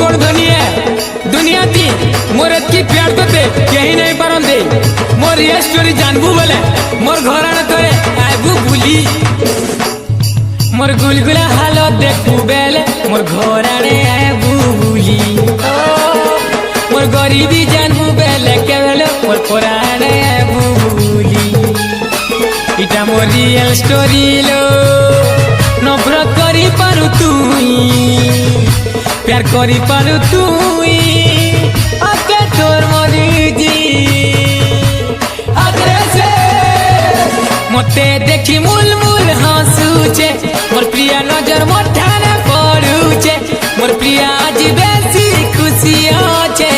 बड़ धनी है दुनिया थी मोर की प्यार तो दे यही नहीं पारन दे मोर ये स्टोरी जानबू बोले मोर घर आने तोरे आबू भूली मोर गुलगुला हालो देखू बेले मोर घर आने आबू भूली मोर गरीबी जानबू बेले के बेले मोर पुराने आबू भूली इटा मोर रियल स्टोरी लो नफरत करी पारु तुई प्यार करी पारु तुई आके तोर मरी जी आगे से मते देखी मूल मूल हंसुचे मोर प्रिया नजर मोठाने पड़ुचे मोर प्रिया आज बेसी खुशी होचे।